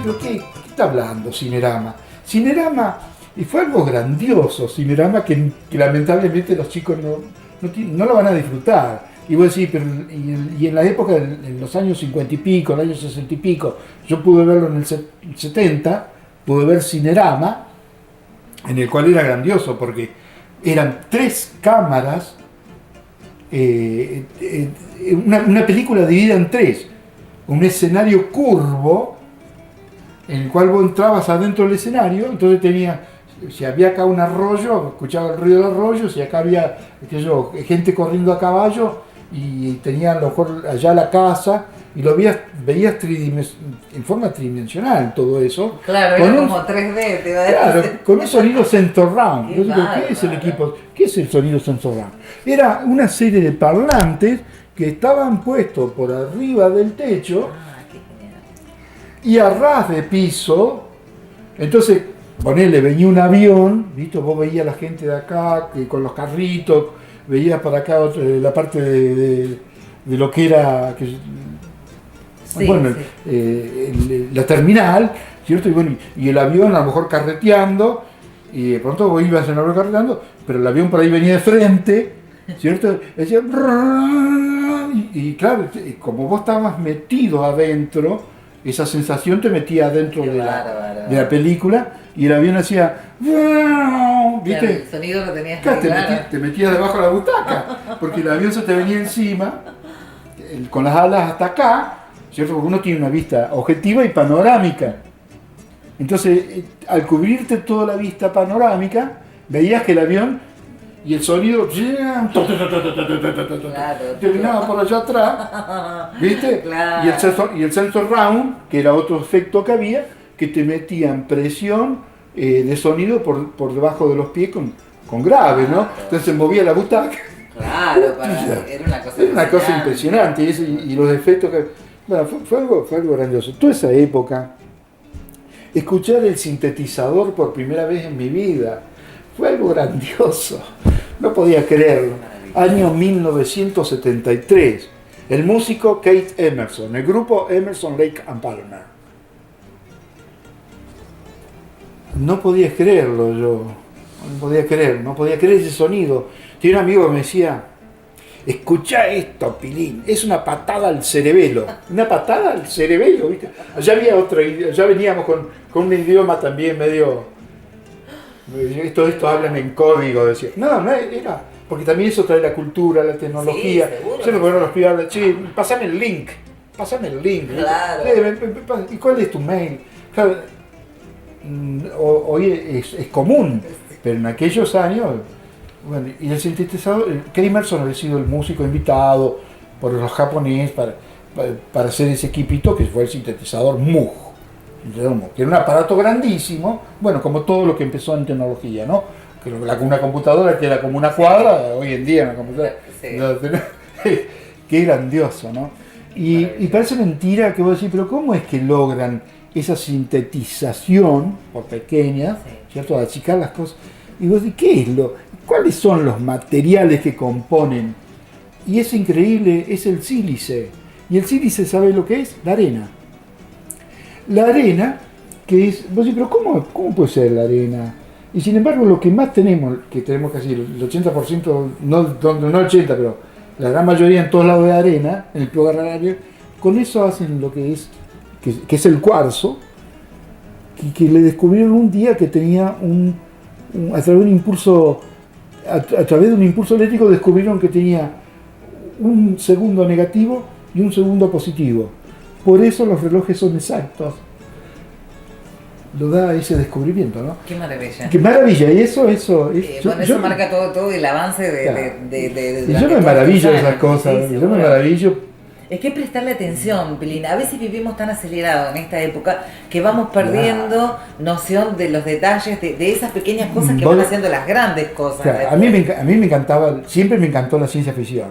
pero ¿qué está hablando Cinerama? Cinerama, y fue algo grandioso, Cinerama, que lamentablemente los chicos no lo van a disfrutar. Y vos decís, pero y en la época, en los años 50 y pico, en los años 60 y pico, yo pude verlo en el 70, pude ver Cinerama, en el cual era grandioso, porque eran 3 cámaras, una película dividida en 3, un escenario curvo, en el cual vos entrabas adentro del escenario, entonces si había acá un arroyo, escuchaba el ruido del arroyo, si acá había gente corriendo a caballo, y tenían a lo mejor allá la casa, y lo veías en forma tridimensional todo eso. Claro, era como 3D, te iba a decir. Claro, con un sonido Sensor Round. Yo digo, ¿qué es el equipo? ¿Qué es el sonido Sensor Round? Era una serie de parlantes que estaban puestos por arriba del techo y a ras de piso. Entonces, ponele, venía un avión, ¿viste? Vos veías a la gente de acá con los carritos, veías para acá la parte de lo que era la terminal, ¿cierto? Y el avión a lo mejor carreteando, y de pronto vos ibas en el avión carreteando, pero el avión por ahí venía de frente, ¿cierto? Decía, y claro, como vos estabas metido adentro, esa sensación te metía adentro de la película, y el avión hacía, ¿viste? Claro, el sonido lo tenías claro, te metías debajo de la butaca, porque el avión se te venía encima, con las alas hasta acá, ¿cierto? Porque uno tiene una vista objetiva y panorámica. Entonces, al cubrirte toda la vista panorámica, veías que el avión y el sonido terminaba por allá atrás, ¿viste? Claro. Y el sensor round, que era otro efecto que había, que te metían presión de sonido por debajo de los pies con grave, ¿no? Entonces se movía la butaca. Claro, era una cosa impresionante. Y los efectos que... Bueno, fue algo grandioso. Toda esa época, escuchar el sintetizador por primera vez en mi vida, fue algo grandioso. No podía creerlo. Año 1973. El músico Keith Emerson, el grupo Emerson, Lake and Palmer. No podía creerlo yo. No podía creer ese sonido. Tenía un amigo que me decía, escuchá esto, Pilín, es una patada al cerebelo. Una patada al cerebelo, ¿viste? Ya veníamos con un idioma también medio... Esto hablan en código, decía. No era... Porque también eso trae la cultura, la tecnología. Sí, seguro. Yo no puedo hablar, che, pasame el link. Claro. ¿Y cuál es tu mail? Claro, hoy es común, pero en aquellos años... Bueno, y el sintetizador, Keith Emerson había sido el músico invitado por los japoneses para hacer ese equipito que fue el sintetizador Moog, que era un aparato grandísimo, bueno, como todo lo que empezó en tecnología, ¿no? Que una computadora que era como una cuadra, hoy en día una computadora, qué grandioso, ¿no? Y parece mentira que vos decís, pero ¿cómo es que logran esa sintetización, por pequeña, ¿cierto? Achicar las cosas, y vos decís, ¿cuáles son los materiales que componen? Y es increíble, es el sílice. Y el sílice, ¿sabe lo que es? La arena. La arena, que es... Vos decís, pero ¿cómo puede ser la arena? Y sin embargo, lo que más tenemos, que tenemos casi el 80%, no el 80%, pero la gran mayoría en todos lados de arena, en el plugar agrario, con eso hacen lo que es el cuarzo, que le descubrieron un día que tenía a través de un impulso eléctrico descubrieron que tenía un segundo negativo y un segundo positivo. Por eso los relojes son exactos. Lo da ese descubrimiento, ¿no? Qué maravilla. Qué maravilla, y eso eso marca todo el avance de yo me maravillo de esas cosas, sí, yo me maravillo. Es que prestarle atención, Pilín. A veces vivimos tan acelerados en esta época que vamos perdiendo noción de los detalles, de esas pequeñas cosas que van haciendo las grandes cosas. Claro, a mí me encantaba, siempre me encantó la ciencia ficción.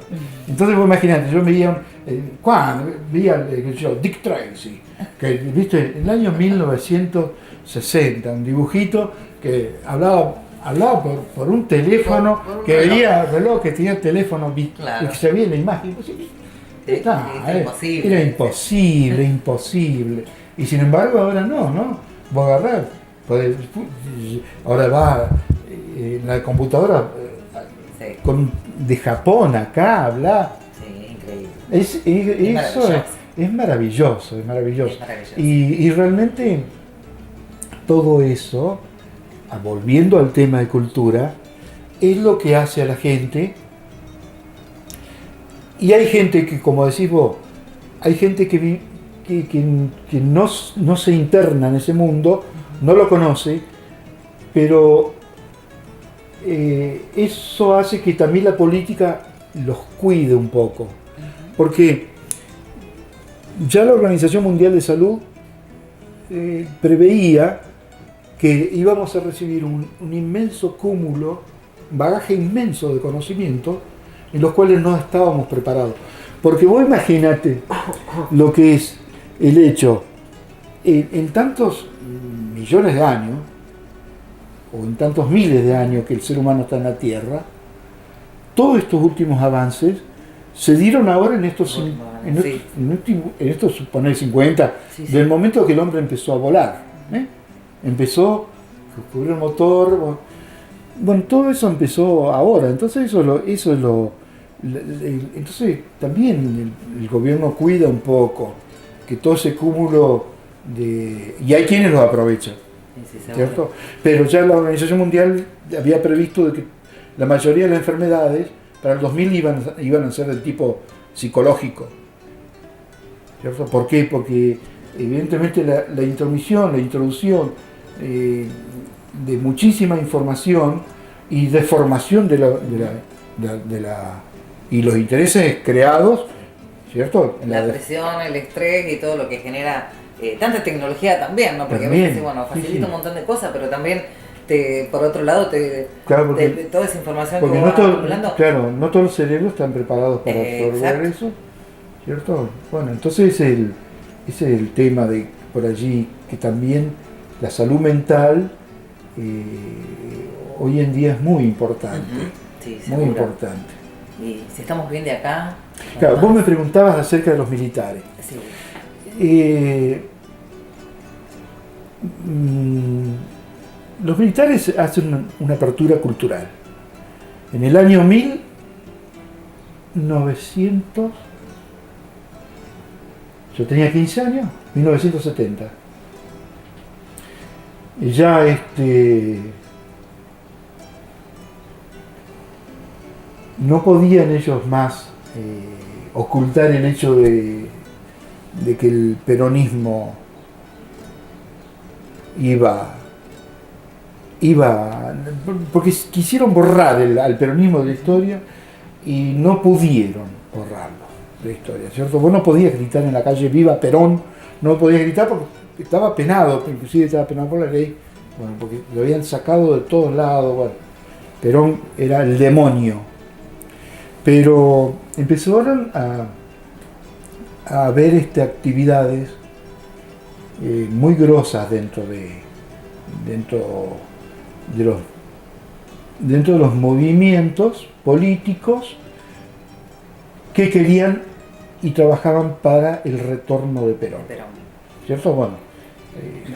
Entonces vos imaginate, yo veía Dick Tracy, que viste, en el año 1960, un dibujito que hablaba por un teléfono, que veía reloj que tenía teléfono, claro, que se veía la imagen. Era imposible. Y sin embargo ahora no. Vos agarrás, ahora va la computadora de Japón acá, habla. Sí, increíble. Eso es maravilloso. Y realmente todo eso, volviendo al tema de cultura, es lo que hace a la gente. Y hay gente que, como decís vos, hay gente que no se interna en ese mundo, no lo conoce, pero eso hace que también la política los cuide un poco. Porque ya la Organización Mundial de Salud preveía que íbamos a recibir un inmenso cúmulo, bagaje inmenso de conocimiento, en los cuales no estábamos preparados. Porque vos imaginate lo que es el hecho, en tantos millones de años, o en tantos miles de años que el ser humano está en la Tierra, todos estos últimos avances se dieron ahora en estos, suponer 50, del momento que el hombre empezó a volar. Empezó a descubrir el motor, bueno, todo eso empezó ahora, entonces entonces también el gobierno cuida un poco que todo ese cúmulo y hay quienes lo aprovechan, ¿cierto? Pero ya la Organización Mundial había previsto de que la mayoría de las enfermedades para el 2000 iban a ser del tipo psicológico, ¿cierto? ¿Por qué? Porque evidentemente la introducción de muchísima información y deformación y los intereses creados, ¿cierto? La presión, el estrés y todo lo que genera tanta tecnología también, ¿no? Porque también, a veces, facilita un montón de cosas, pero también por otro lado toda esa información porque que vas acumulando. Claro, no todos los cerebros están preparados para absorber eso, ¿cierto? Bueno, entonces ese es el tema de por allí, que también la salud mental hoy en día es muy importante. Sí, muy importante. Y si estamos bien de acá. Claro, vos me preguntabas acerca de los militares. Sí. Los militares hacen una apertura cultural. En el año 1900, yo tenía 15 años, 1970. Ya no podían ellos más ocultar el hecho de que el peronismo iba, porque quisieron borrar al peronismo de la historia y no pudieron borrarlo de la historia, ¿cierto? Vos no podías gritar en la calle "Viva Perón", no podías gritar porque estaba penado, inclusive estaba penado por la ley, bueno, porque lo habían sacado de todos lados, bueno, Perón era el demonio. Pero empezaron a haber actividades muy grosas dentro de los movimientos políticos que querían y trabajaban para el retorno de Perón. ¿Cierto? Bueno,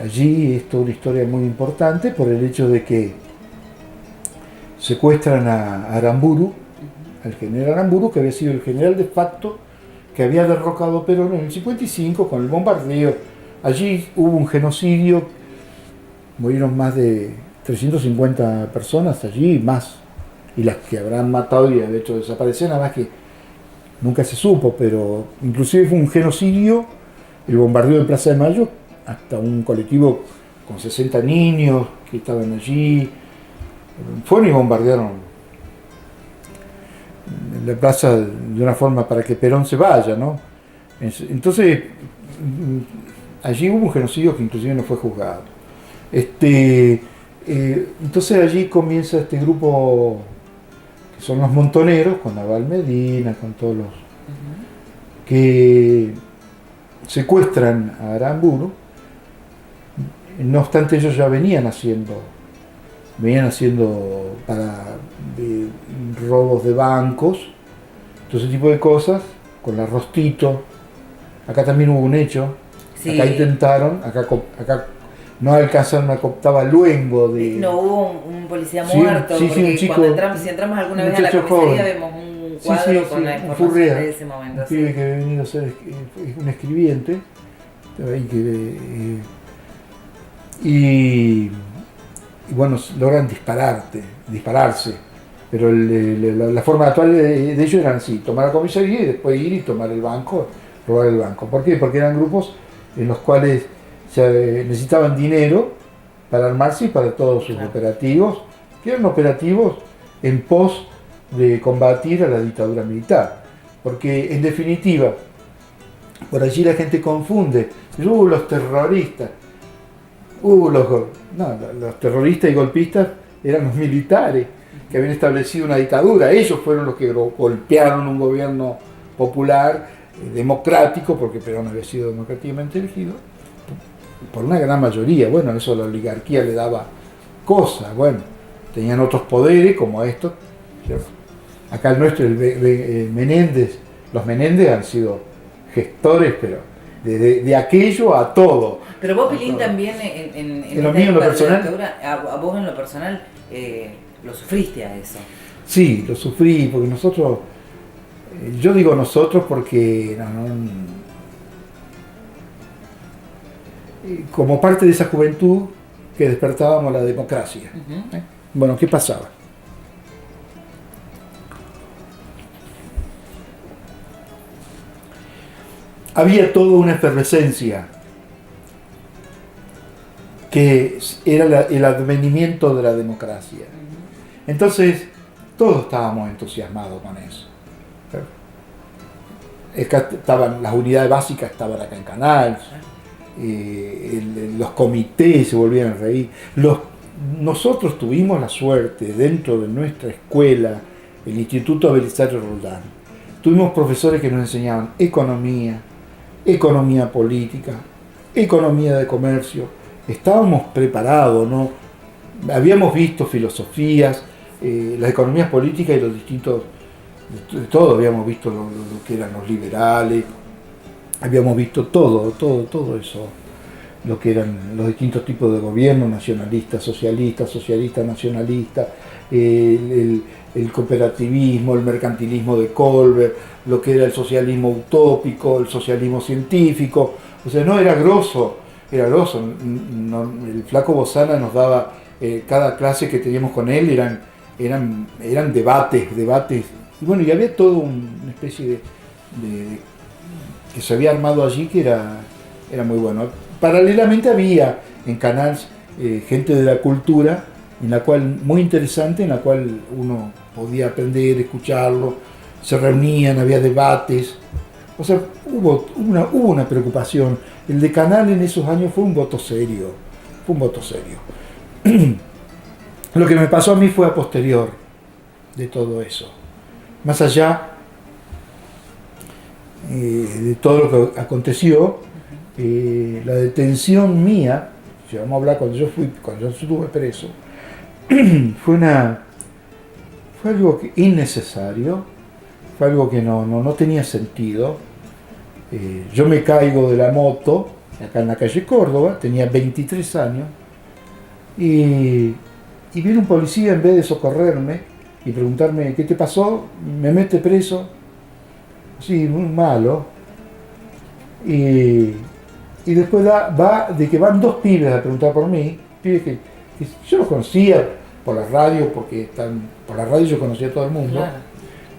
allí es toda una historia muy importante por el hecho de que secuestran a Aramburu, al general Aramburu, que había sido el general de facto que había derrocado a Perón en el 55 con el bombardeo. Allí hubo un genocidio, murieron más de 350 personas allí, más, y las que habrán matado y de hecho desaparecer, nada más que nunca se supo, pero inclusive fue un genocidio, el bombardeo de Plaza de Mayo, hasta un colectivo con 60 niños que estaban allí, fueron y bombardearon la plaza de una forma para que Perón se vaya, ¿no? Entonces, allí hubo un genocidio que inclusive no fue juzgado. Entonces allí comienza este grupo, que son los montoneros, con Naval Medina, con todos los que secuestran a Aramburu. No obstante, ellos ya venían haciendo para robos de bancos, todo ese tipo de cosas, con la Rostito. Acá también hubo un hecho Sí. Acá intentaron, acá no alcanzaron a cooptaba luengo de... No hubo un policía Sí, muerto, sí, porque un chico, cuando si entramos alguna vez a la muchacho comisaría joven. vemos un cuadro con la información Furrea, de ese momento. un pibe que había venido a ser un escribiente, ahí y bueno, logran dispararse, pero la forma actual de ellos era así, tomar la comisaría y después ir y tomar el banco, robar el banco. ¿Por qué? Porque eran grupos en los cuales se necesitaban dinero para armarse y para todos sus operativos, que eran operativos en pos de combatir a la dictadura militar. Porque en definitiva, por allí la gente confunde, los terroristas, los terroristas y golpistas eran los militares que habían establecido una dictadura, ellos fueron los que golpearon un gobierno popular, democrático, porque Perón había sido democráticamente elegido, por una gran mayoría. Bueno, eso a la oligarquía le daba cosas, bueno, tenían otros poderes como estos, ¿cierto? Acá el nuestro, Menéndez, los Menéndez han sido gestores, pero de aquello a todo. Pero vos, Pilín, también en lo mío, en lo personal, dictadura, a vos en lo personal lo sufriste a eso. Sí, lo sufrí, porque nosotros, yo digo nosotros porque como parte de esa juventud que despertábamos la democracia. Bueno, ¿qué pasaba? Había toda una efervescencia que era el advenimiento de la democracia. Entonces, todos estábamos entusiasmados con eso. Estaban, las unidades básicas estaban acá en Canals, los comités se volvían a reír. Nosotros tuvimos la suerte, dentro de nuestra escuela, el Instituto Belisario Roldán, tuvimos profesores que nos enseñaban economía política, economía de comercio. Estábamos preparados, ¿no? Habíamos visto filosofías, las economías políticas y los distintos, de todo, habíamos visto lo que eran los liberales, habíamos visto todo eso, lo que eran los distintos tipos de gobierno, nacionalista, socialista, nacionalista, el cooperativismo, el mercantilismo de Colbert, lo que era el socialismo utópico, el socialismo científico. O sea, no era grosso, el flaco Bozana nos daba, cada clase que teníamos con él eran debates, y bueno, y había toda una especie de que se había armado allí que era muy bueno. Paralelamente había en Canals gente de la cultura, muy interesante, en la cual uno podía aprender, escucharlo, se reunían, había debates. O sea, hubo una preocupación. El de Canal en esos años fue un voto serio. Lo que me pasó a mí fue a posterior de todo eso. Más allá de todo lo que aconteció, la detención mía, si vamos a hablar cuando yo estuve preso, fue algo innecesario, fue algo que no tenía sentido. Yo me caigo de la moto, acá en la calle Córdoba, tenía 23 años, y viene un policía, en vez de socorrerme y preguntarme qué te pasó, me mete preso, sí, muy malo, y después va de que van dos pibes a preguntar por mí, pibes que yo los conocía por la radio, porque por la radio yo conocía a todo el mundo, claro.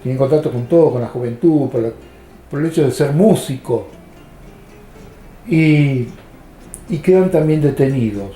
Tenía contacto con todo, con la juventud, por el hecho de ser músico, y quedan también detenidos.